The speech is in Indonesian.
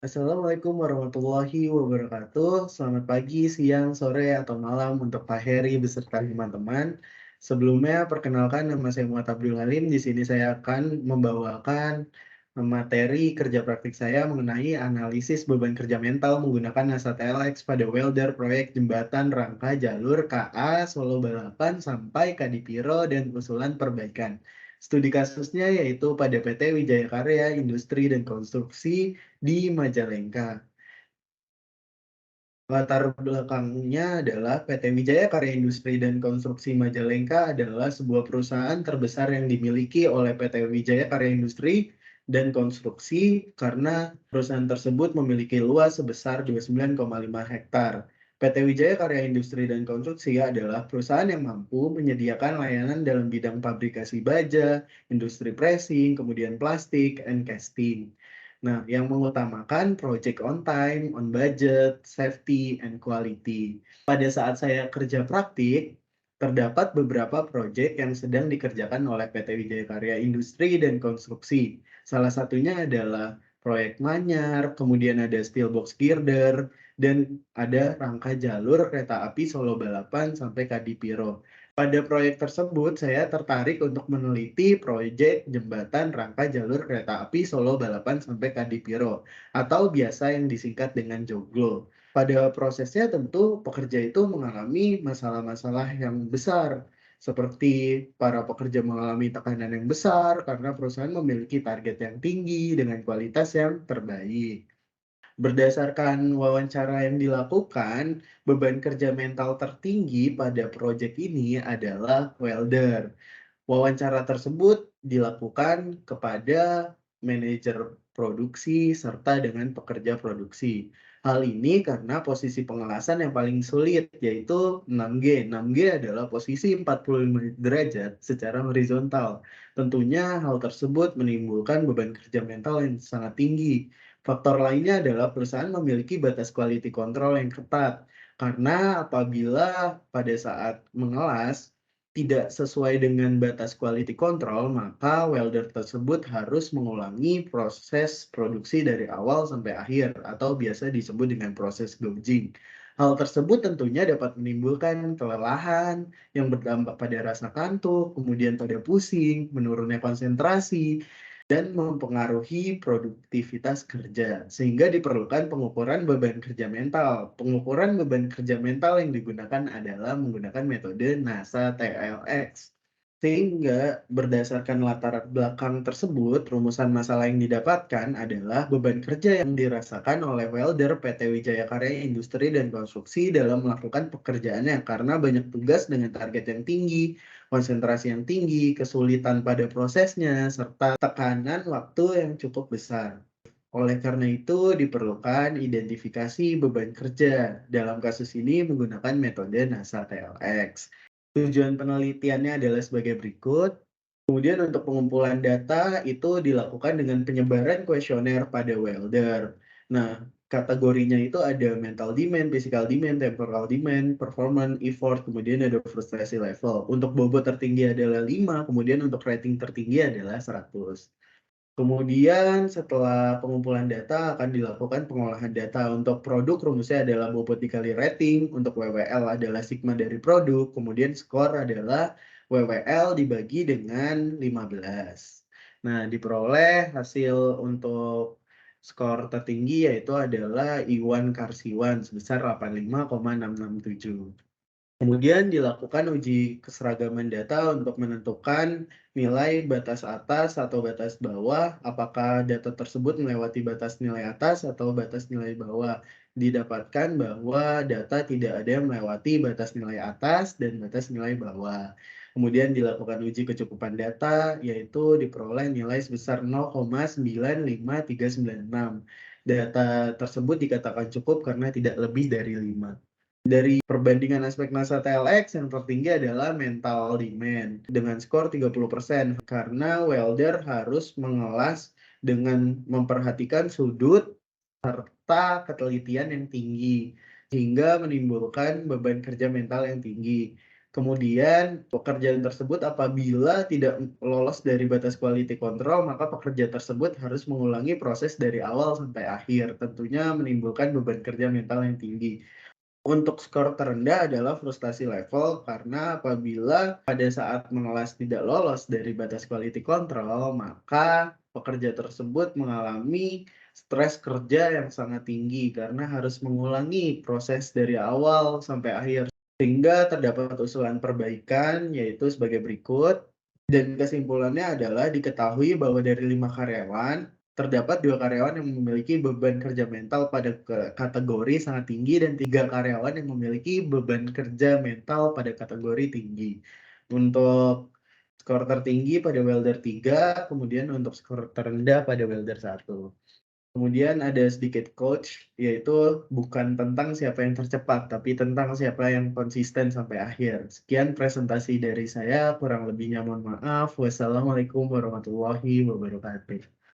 Assalamualaikum warahmatullahi wabarakatuh. Selamat pagi, siang, sore, atau malam untuk Pak Heri beserta teman-teman. Sebelumnya, perkenalkan nama saya Muhammad Abdul Halim. Di sini saya akan membawakan materi kerja praktik saya mengenai analisis beban kerja mental menggunakan NASA TLX pada welder proyek jembatan rangka jalur KA Solo Balapan sampai Kadipiro dan usulan perbaikan. Studi kasusnya yaitu pada PT Wijaya Karya Industri dan Konstruksi di Majalengka. Latar belakangnya adalah PT Wijaya Karya Industri dan Konstruksi Majalengka adalah sebuah perusahaan terbesar yang dimiliki oleh PT Wijaya Karya Industri dan Konstruksi karena perusahaan tersebut memiliki luas sebesar 29,5 hektar. PT Wijaya Karya Industri dan Konstruksi adalah perusahaan yang mampu menyediakan layanan dalam bidang fabrikasi baja, industri pressing, kemudian plastik, and casting. Nah, yang mengutamakan project on time, on budget, safety, and quality. Pada saat saya kerja praktik, terdapat beberapa proyek yang sedang dikerjakan oleh PT Wijaya Karya Industri dan Konstruksi. Salah satunya adalah proyek Manyar, kemudian ada steel box girder, dan ada rangka jalur kereta api Solo Balapan sampai Kadipiro. Pada proyek tersebut, saya tertarik untuk meneliti proyek jembatan rangka jalur kereta api Solo Balapan sampai Kadipiro, atau biasa yang disingkat dengan Joglo. Pada prosesnya tentu pekerja itu mengalami masalah-masalah yang besar, seperti para pekerja mengalami tekanan yang besar karena perusahaan memiliki target yang tinggi dengan kualitas yang terbaik. Berdasarkan wawancara yang dilakukan, beban kerja mental tertinggi pada proyek ini adalah welder. Wawancara tersebut dilakukan kepada manajer produksi serta dengan pekerja produksi. Hal ini karena posisi pengelasan yang paling sulit, yaitu 6G. 6G adalah posisi 45 derajat secara horizontal. Tentunya hal tersebut menimbulkan beban kerja mental yang sangat tinggi. Faktor lainnya adalah perusahaan memiliki batas quality control yang ketat. Karena apabila pada saat mengelas tidak sesuai dengan batas quality control, maka welder tersebut harus mengulangi proses produksi dari awal sampai akhir atau biasa disebut dengan proses gouging. Hal tersebut tentunya dapat menimbulkan kelelahan yang berdampak pada rasa kantuk, kemudian pada pusing, menurunnya konsentrasi, dan mempengaruhi produktivitas kerja, sehingga diperlukan pengukuran beban kerja mental. Pengukuran beban kerja mental yang digunakan adalah menggunakan metode NASA TLX. Sehingga berdasarkan latar belakang tersebut, rumusan masalah yang didapatkan adalah beban kerja yang dirasakan oleh welder PT Wijaya Karya Industri dan Konstruksi dalam melakukan pekerjaannya karena banyak tugas dengan target yang tinggi, konsentrasi yang tinggi, kesulitan pada prosesnya, serta tekanan waktu yang cukup besar. Oleh karena itu, diperlukan identifikasi beban kerja. Dalam kasus ini menggunakan metode NASA TLX. Tujuan penelitiannya adalah sebagai berikut. Kemudian untuk pengumpulan data itu dilakukan dengan penyebaran kuesioner pada welder. Nah, kategorinya itu ada mental demand, physical demand, temporal demand, performance, effort, kemudian ada frustration level. Untuk bobot tertinggi adalah 5, kemudian untuk rating tertinggi adalah 100. Kemudian setelah pengumpulan data akan dilakukan pengolahan data. Untuk produk rumusnya adalah bobot dikali rating, untuk WWL adalah sigma dari produk, kemudian skor adalah WWL dibagi dengan 15. Nah, diperoleh hasil untuk skor tertinggi yaitu adalah Iwan Karsiwan sebesar 85,667. Kemudian dilakukan uji keseragaman data untuk menentukan nilai batas atas atau batas bawah, apakah data tersebut melewati batas nilai atas atau batas nilai bawah. Didapatkan bahwa data tidak ada yang melewati batas nilai atas dan batas nilai bawah. Kemudian dilakukan uji kecukupan data, yaitu diperoleh nilai sebesar 0,95396. Data tersebut dikatakan cukup karena tidak lebih dari 5. Dari perbandingan aspek NASA TLX yang tertinggi adalah mental demand dengan skor 30% karena welder harus mengelas dengan memperhatikan sudut serta ketelitian yang tinggi sehingga menimbulkan beban kerja mental yang tinggi. Kemudian pekerjaan tersebut apabila tidak lolos dari batas quality control, maka pekerja tersebut harus mengulangi proses dari awal sampai akhir, tentunya menimbulkan beban kerja mental yang tinggi. Untuk skor terendah adalah frustasi level karena apabila pada saat mengelas tidak lolos dari batas quality control, maka pekerja tersebut mengalami stres kerja yang sangat tinggi karena harus mengulangi proses dari awal sampai akhir. Sehingga terdapat usulan perbaikan yaitu sebagai berikut, dan kesimpulannya adalah diketahui bahwa dari 5 karyawan, terdapat 2 karyawan yang memiliki beban kerja mental pada kategori sangat tinggi dan 3 karyawan yang memiliki beban kerja mental pada kategori tinggi. Untuk skor tertinggi pada welder 3, kemudian untuk skor terendah pada welder 1. Kemudian ada sedikit coach, yaitu bukan tentang siapa yang tercepat, tapi tentang siapa yang konsisten sampai akhir. Sekian presentasi dari saya, kurang lebihnya mohon maaf. Wassalamualaikum warahmatullahi wabarakatuh.